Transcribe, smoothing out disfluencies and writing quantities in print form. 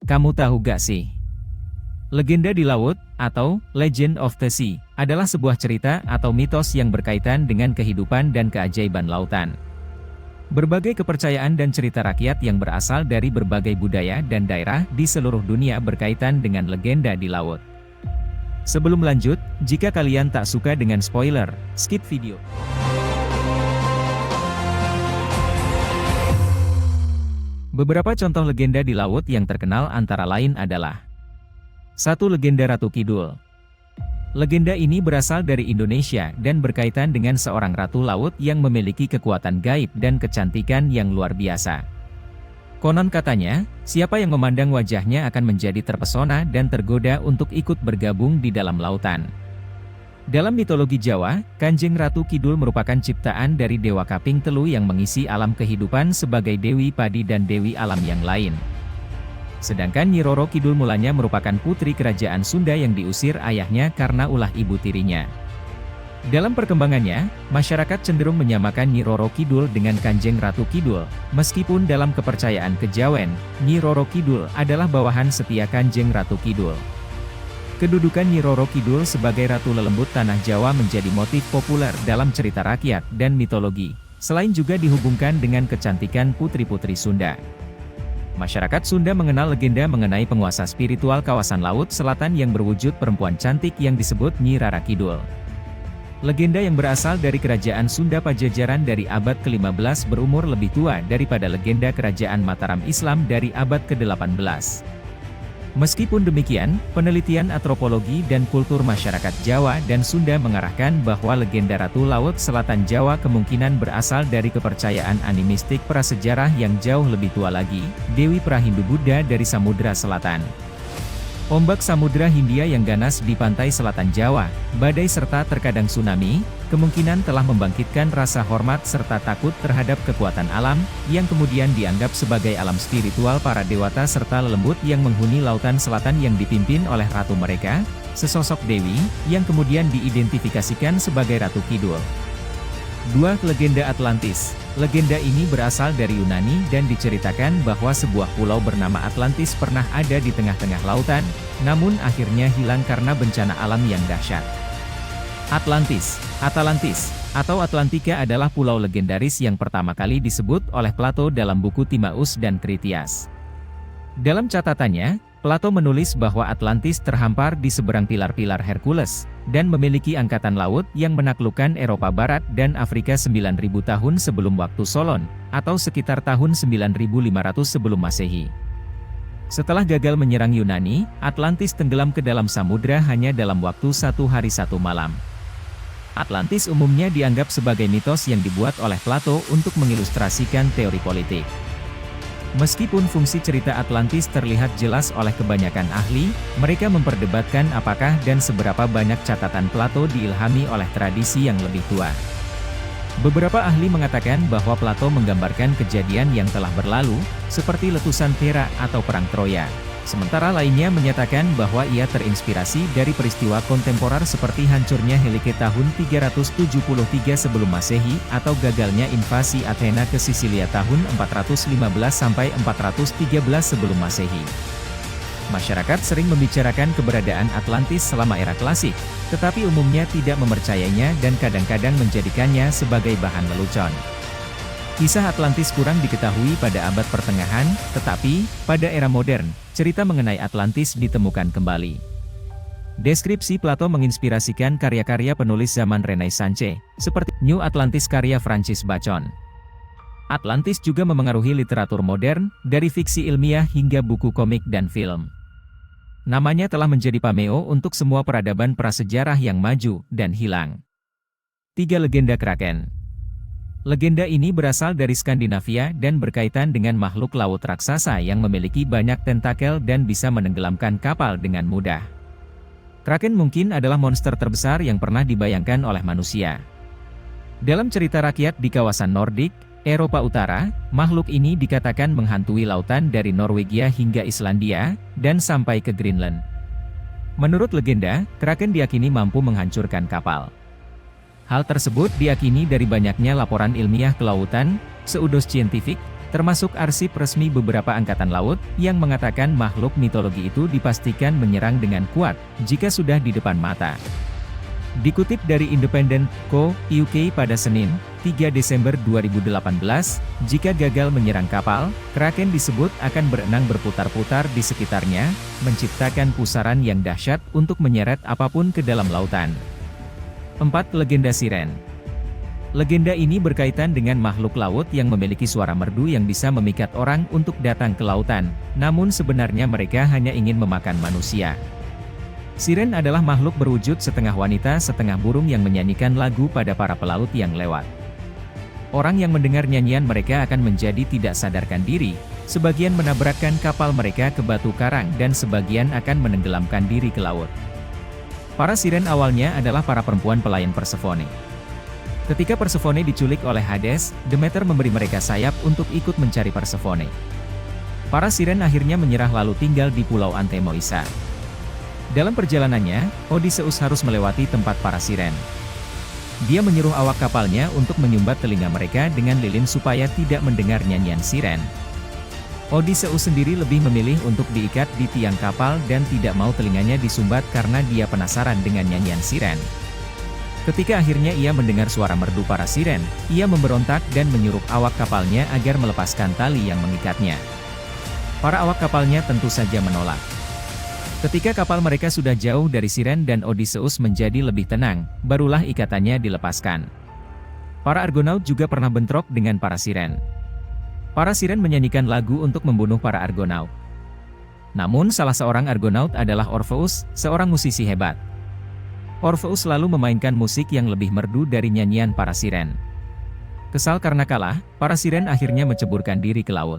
Kamu tahu gak sih? Legenda di laut, atau Legend of the Sea, adalah sebuah cerita atau mitos yang berkaitan dengan kehidupan dan keajaiban lautan. Berbagai kepercayaan dan cerita rakyat yang berasal dari berbagai budaya dan daerah di seluruh dunia berkaitan dengan legenda di laut. Sebelum lanjut, jika kalian tak suka dengan spoiler, skip video. Beberapa contoh legenda di laut yang terkenal antara lain adalah 1. Legenda Ratu Kidul. Legenda ini berasal dari Indonesia dan berkaitan dengan seorang ratu laut yang memiliki kekuatan gaib dan kecantikan yang luar biasa. Konon katanya, siapa yang memandang wajahnya akan menjadi terpesona dan tergoda untuk ikut bergabung di dalam lautan. Dalam mitologi Jawa, Kanjeng Ratu Kidul merupakan ciptaan dari Dewa Kaping Telu yang mengisi alam kehidupan sebagai Dewi Padi dan Dewi Alam yang lain. Sedangkan Nyi Roro Kidul mulanya merupakan putri kerajaan Sunda yang diusir ayahnya karena ulah ibu tirinya. Dalam perkembangannya, masyarakat cenderung menyamakan Nyi Roro Kidul dengan Kanjeng Ratu Kidul, meskipun dalam kepercayaan kejawen, Nyi Roro Kidul adalah bawahan setia Kanjeng Ratu Kidul. Kedudukan Nyi Roro Kidul sebagai Ratu Lelembut Tanah Jawa menjadi motif populer dalam cerita rakyat dan mitologi, selain juga dihubungkan dengan kecantikan putri-putri Sunda. Masyarakat Sunda mengenal legenda mengenai penguasa spiritual kawasan laut selatan yang berwujud perempuan cantik yang disebut Nyi Rara Kidul. Legenda yang berasal dari kerajaan Sunda Pajajaran dari abad ke-15 berumur lebih tua daripada legenda kerajaan Mataram Islam dari abad ke-18. Meskipun demikian, penelitian antropologi dan kultur masyarakat Jawa dan Sunda mengarahkan bahwa legenda Ratu Laut Selatan Jawa kemungkinan berasal dari kepercayaan animistik prasejarah yang jauh lebih tua lagi, Dewi Prahindu Buddha dari Samudra Selatan. Ombak Samudra Hindia yang ganas di pantai selatan Jawa, badai serta terkadang tsunami, kemungkinan telah membangkitkan rasa hormat serta takut terhadap kekuatan alam, yang kemudian dianggap sebagai alam spiritual para dewata serta lelembut yang menghuni lautan selatan yang dipimpin oleh ratu mereka, sesosok dewi, yang kemudian diidentifikasikan sebagai Ratu Kidul. 2. Legenda Atlantis. Legenda ini berasal dari Yunani dan diceritakan bahwa sebuah pulau bernama Atlantis pernah ada di tengah-tengah lautan, namun akhirnya hilang karena bencana alam yang dahsyat. Atlantis, atau Atlantika adalah pulau legendaris yang pertama kali disebut oleh Plato dalam buku Timaeus dan Critias. Dalam catatannya, Plato menulis bahwa Atlantis terhampar di seberang pilar-pilar Hercules, dan memiliki angkatan laut yang menaklukkan Eropa Barat dan Afrika 9.000 tahun sebelum waktu Solon, atau sekitar tahun 9.500 sebelum Masehi. Setelah gagal menyerang Yunani, Atlantis tenggelam ke dalam samudra hanya dalam waktu 1 hari 1 malam. Atlantis umumnya dianggap sebagai mitos yang dibuat oleh Plato untuk mengilustrasikan teori politik. Meskipun fungsi cerita Atlantis terlihat jelas oleh kebanyakan ahli, mereka memperdebatkan apakah dan seberapa banyak catatan Plato diilhami oleh tradisi yang lebih tua. Beberapa ahli mengatakan bahwa Plato menggambarkan kejadian yang telah berlalu, seperti letusan Thera atau Perang Troya. Sementara lainnya menyatakan bahwa ia terinspirasi dari peristiwa kontemporer seperti hancurnya Helike tahun 373 sebelum Masehi atau gagalnya invasi Athena ke Sisilia tahun 415 sampai 413 sebelum Masehi. Masyarakat sering membicarakan keberadaan Atlantis selama era klasik, tetapi umumnya tidak mempercayainya dan kadang-kadang menjadikannya sebagai bahan lelucon. Kisah Atlantis kurang diketahui pada abad pertengahan, tetapi, pada era modern, cerita mengenai Atlantis ditemukan kembali. Deskripsi Plato menginspirasikan karya-karya penulis zaman Renaissance, seperti New Atlantis karya Francis Bacon. Atlantis juga memengaruhi literatur modern, dari fiksi ilmiah hingga buku komik dan film. Namanya telah menjadi pameo untuk semua peradaban prasejarah yang maju dan hilang. 3. Legenda Kraken. Legenda ini berasal dari Skandinavia dan berkaitan dengan makhluk laut raksasa yang memiliki banyak tentakel dan bisa menenggelamkan kapal dengan mudah. Kraken mungkin adalah monster terbesar yang pernah dibayangkan oleh manusia. Dalam cerita rakyat di kawasan Nordik, Eropa Utara, makhluk ini dikatakan menghantui lautan dari Norwegia hingga Islandia, dan sampai ke Greenland. Menurut legenda, Kraken diyakini mampu menghancurkan kapal. Hal tersebut diyakini dari banyaknya laporan ilmiah kelautan, pseudoscientific, termasuk arsip resmi beberapa angkatan laut, yang mengatakan makhluk mitologi itu dipastikan menyerang dengan kuat, jika sudah di depan mata. Dikutip dari Independent.co, UK pada Senin, 3 Desember 2018, jika gagal menyerang kapal, Kraken disebut akan berenang berputar-putar di sekitarnya, menciptakan pusaran yang dahsyat untuk menyeret apapun ke dalam lautan. 4. Legenda Siren. Legenda ini berkaitan dengan makhluk laut yang memiliki suara merdu yang bisa memikat orang untuk datang ke lautan, namun sebenarnya mereka hanya ingin memakan manusia. Siren adalah makhluk berwujud setengah wanita setengah burung yang menyanyikan lagu pada para pelaut yang lewat. Orang yang mendengar nyanyian mereka akan menjadi tidak sadarkan diri, sebagian menabrakkan kapal mereka ke batu karang dan sebagian akan menenggelamkan diri ke laut. Para siren awalnya adalah para perempuan pelayan Persephone. Ketika Persephone diculik oleh Hades, Demeter memberi mereka sayap untuk ikut mencari Persephone. Para siren akhirnya menyerah lalu tinggal di Pulau Antemoisa. Dalam perjalanannya, Odysseus harus melewati tempat para siren. Dia menyuruh awak kapalnya untuk menyumbat telinga mereka dengan lilin supaya tidak mendengar nyanyian siren. Odysseus sendiri lebih memilih untuk diikat di tiang kapal dan tidak mau telinganya disumbat karena dia penasaran dengan nyanyian siren. Ketika akhirnya ia mendengar suara merdu para siren, ia memberontak dan menyuruh awak kapalnya agar melepaskan tali yang mengikatnya. Para awak kapalnya tentu saja menolak. Ketika kapal mereka sudah jauh dari siren dan Odysseus menjadi lebih tenang, barulah ikatannya dilepaskan. Para Argonaut juga pernah bentrok dengan para siren. Para siren menyanyikan lagu untuk membunuh para Argonaut. Namun salah seorang Argonaut adalah Orpheus, seorang musisi hebat. Orpheus selalu memainkan musik yang lebih merdu dari nyanyian para siren. Kesal karena kalah, para siren akhirnya menceburkan diri ke laut.